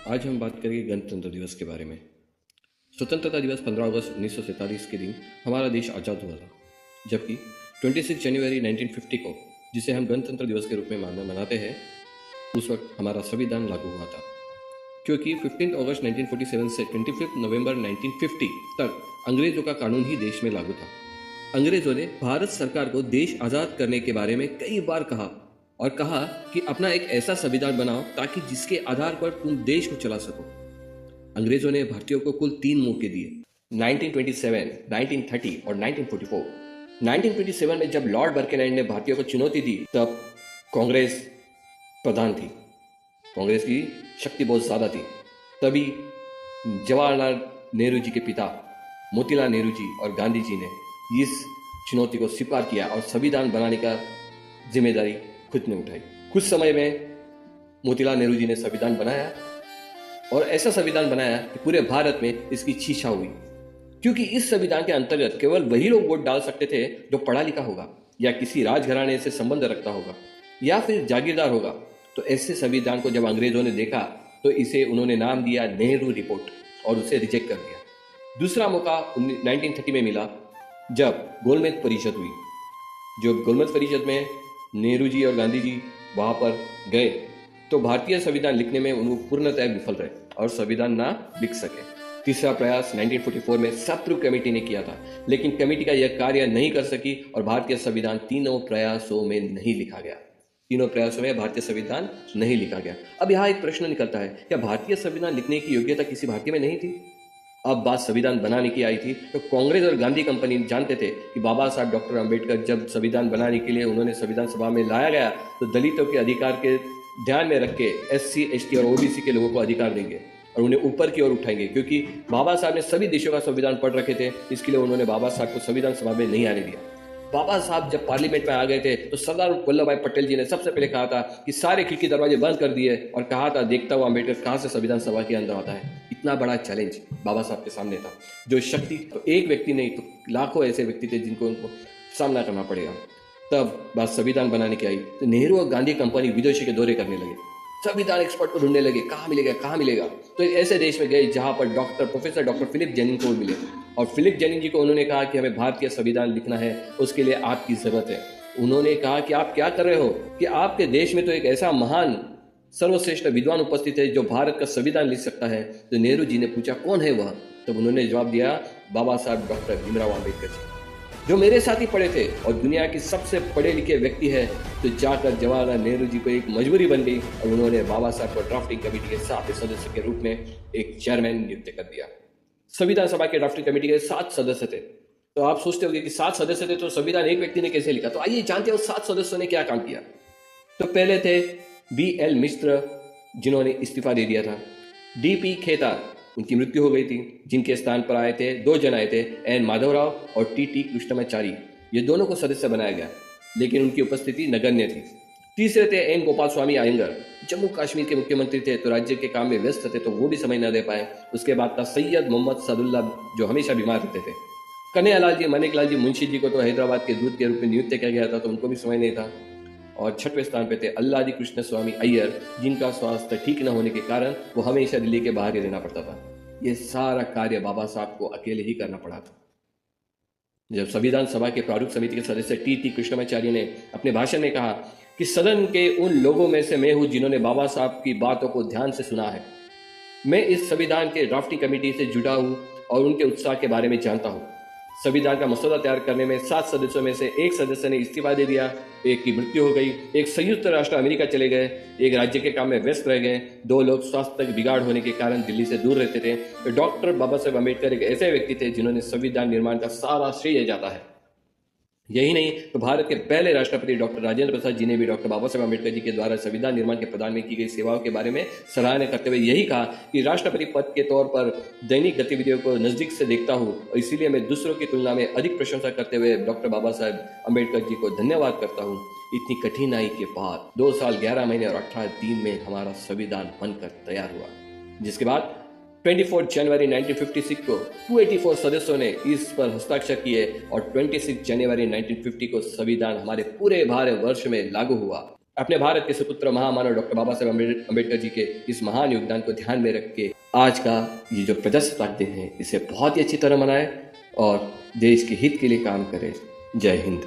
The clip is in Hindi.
आज हम बात करेंगे गणतंत्र दिवस के बारे में। स्वतंत्रता दिवस 15 अगस्त 1947 के दिन हमारा देश आज़ाद हुआ था, जबकि 26 जनवरी 1950 को, जिसे हम गणतंत्र दिवस के रूप में मनाते हैं, उस वक्त हमारा संविधान लागू हुआ था। क्योंकि 15 अगस्त 1947 से 25 नवंबर 1950 तक अंग्रेजों का कानून ही देश में लागू था। अंग्रेजों ने भारत सरकार को देश आज़ाद करने के बारे में कई बार कहा और कहा कि अपना एक ऐसा संविधान बनाओ ताकि जिसके आधार पर तुम देश को चला सको। अंग्रेजों ने भारतीयों को कुल 3 मौके दिए, 1927, 1930 और 1944। 1927 में जब लॉर्ड बर्किनाइन ने भारतीयों को चुनौती दी, तब कांग्रेस प्रधान थी, कांग्रेस की शक्ति बहुत ज़्यादा थी। तभी जवाहरलाल नेहरू जी के पिता मोतीलाल नेहरू जी और गांधी जी ने इस चुनौती को स्वीकार किया और संविधान बनाने का जिम्मेदारी खुद ने उठाई। कुछ समय में मोतीलाल नेहरू जी ने संविधान बनाया और ऐसा संविधान बनाया कि पूरे भारत में इसकी छीछा हुई, क्योंकि इस संविधान के अंतर्गत केवल वही लोग वोट डाल सकते थे जो पढ़ा लिखा होगा या किसी राजघराने से संबंध रखता होगा या फिर जागीरदार होगा। तो ऐसे संविधान को जब अंग्रेजों ने देखा तो इसे उन्होंने नाम दिया नेहरू रिपोर्ट और उसे रिजेक्ट कर दिया। दूसरा मौका 1930 में मिला, जब गोलमेज परिषद हुई। जो गोलमेज परिषद में नेहरू जी और गांधी जी वहां पर गए तो भारतीय संविधान लिखने में उन्होंने पूर्णतः विफल रहे और संविधान ना लिख सके। तीसरा प्रयास 1944 में शत्रु कमेटी ने किया था, लेकिन कमेटी का यह कार्य नहीं कर सकी और भारतीय संविधान तीनों प्रयासों में नहीं लिखा गया। तीनों प्रयासों में भारतीय संविधान नहीं लिखा गया। अब यहाँ एक प्रश्न निकलता है, क्या भारतीय संविधान लिखने की योग्यता किसी भारतीय में नहीं थी? अब बात संविधान बनाने की आई थी तो कांग्रेस और गांधी कंपनी जानते थे कि बाबा साहब डॉक्टर अंबेडकर जब संविधान बनाने के लिए उन्होंने संविधान सभा में लाया गया तो दलितों के अधिकार के ध्यान में रख के SC, ST और OBC के लोगों को अधिकार देंगे और उन्हें ऊपर की ओर उठाएंगे, क्योंकि बाबा साहब ने सभी देशों का संविधान पढ़ रखे थे। इसके लिए उन्होंने बाबा साहब को संविधान सभा में नहीं आने दिया। बाबा साहब जब पार्लियामेंट में आ गए थे तो सरदार वल्लभ भाई पटेल जी ने सबसे पहले कहा था कि सारे खिड़की दरवाजे बंद कर दिए और कहा था, देखता हुआ अंबेडकर कहां से संविधान सभा के अंदर आता है। इतना बड़ा चैलेंज बाबा साहब के सामने था। जो शक्ति तो एक व्यक्ति नहीं तो लाखों ऐसे व्यक्ति थे जिनको उनको सामना करना पड़ेगा। तब बात संविधान बनाने की आई तो नेहरू और गांधी कंपनी विदेशी के दौरे करने लगे, संविधान एक्सपर्ट को ढूंढने लगे, कहाँ मिलेगा कहाँ मिलेगा। तो एक ऐसे देश में गए जहां पर प्रोफेसर डॉक्टर फिलिप जेनिंग को मिले और फिलिप जेनिंग जी को उन्होंने कहा कि हमें भारतीय संविधान लिखना है, उसके लिए आपकी जरूरत है। उन्होंने कहा कि आप क्या कर रहे हो, कि आपके देश में तो एक ऐसा महान सर्वश्रेष्ठ विद्वान उपस्थित है जो भारत का संविधान लिख सकता है। तो नेहरू जी ने पूछा, कौन है वह? तब उन्होंने जवाब दिया, बाबा साहब डॉक्टर भीमराव अम्बेडकर जी, जो मेरे साथ ही पढ़े थे और दुनिया की सबसे पढ़े लिखे व्यक्ति है। तो जाकर जवाहरलाल नेहरू जी को एक मजबूरी बन गई और उन्होंने बाबा साहब को ड्राफ्टिंग कमेटी के 7 सदस्य के रूप में एक चेयरमैन नियुक्त कर दिया। संविधान सभा के ड्राफ्टिंग कमेटी के 7 सदस्य थे। तो आप सोचते होंगे कि 7 सदस्य थे तो संविधान एक व्यक्ति ने कैसे लिखा? तो आइए जानते हैं उस 7 सदस्यों ने क्या काम किया। तो पहले थे BL मिश्र, जिन्होंने इस्तीफा दे दिया था। DP खेतान, उनकी मृत्यु हो गई थी, जिनके स्थान पर आए थे 2 जन आए थे, N माधवराव और TT कृष्णमाचारी। ये दोनों को सदस्य बनाया गया, लेकिन उनकी उपस्थिति नगण्य थी। तीसरे थे N गोपाल स्वामी अयंगर, जम्मू कश्मीर के मुख्यमंत्री थे तो राज्य के काम में व्यस्त थे तो वो भी समय न दे पाए। उसके बाद था सैयद मोहम्मद सदुल्ला, जो हमेशा बीमार रहते थे। कन्हैयालाल जी, मानिकलाल जी मुंशी जी को तो हैदराबाद के दूत के रूप में नियुक्त किया गया था तो उनको भी समय नहीं था। और 6वें स्थान पे थे अल्लादी कृष्ण स्वामी अय्यर, जिनका स्वास्थ्य ठीक न होने के कारण वो हमेशा दिल्ली के बाहर ही रहना पड़ता था। ये सारा कार्य बाबा साहब को अकेले ही करना पड़ा था। जब संविधान सभा के प्रारूप समिति के सदस्य TT कृष्णमाचार्य ने अपने भाषण में कहा कि सदन के उन लोगों में से मैं हूं जिन्होंने बाबा साहब की बातों को ध्यान से सुना है। मैं इस संविधान के ड्राफ्टिंग कमेटी से जुड़ा हूं और उनके उत्साह के बारे में जानता हूं। संविधान का मसौदा तैयार करने में 7 सदस्यों में से एक सदस्य ने इस्तीफा दे दिया, एक की मृत्यु हो गई, एक संयुक्त राष्ट्र अमेरिका चले गए, एक राज्य के काम में व्यस्त रह गए, 2 लोग स्वास्थ्य तक बिगाड़ होने के कारण दिल्ली से दूर रहते थे। तो डॉक्टर बाबा साहेब अम्बेडकर एक ऐसे व्यक्ति थे जिन्होंने संविधान निर्माण का सारा श्रेय जाता है। यही नहीं तो भारत के पहले राष्ट्रपति डॉक्टर राजेंद्र प्रसाद जी ने भी डॉक्टर बाबा साहेब अम्बेडकर जी के द्वारा संविधान निर्माण के प्रदान में की गई सेवाओं के बारे में सराहना करते हुए यही कहा कि राष्ट्रपति पद के तौर पर दैनिक गतिविधियों को नजदीक से देखता हूं और इसीलिए मैं दूसरों की तुलना में अधिक प्रशंसा करते हुए डॉक्टर बाबा साहेब अम्बेडकर जी को धन्यवाद करता हूं। इतनी कठिनाई के बाद 2 साल 11 महीने और 18 दिन में हमारा संविधान बनकर तैयार हुआ, जिसके बाद 24 जनवरी 1956 को 284 सदस्यों ने इस पर हस्ताक्षर किए और 26 जनवरी 1950 को संविधान हमारे पूरे भारत वर्ष में लागू हुआ। अपने भारत के सुपुत्र महामानव डॉक्टर बाबा साहेब अम्बेडकर जी के इस महान योगदान को ध्यान में रख के आज का ये जो प्रजासत्ताक दिन है इसे बहुत ही अच्छी तरह मनाएं और देश के हित के लिए काम करें। जय हिंद।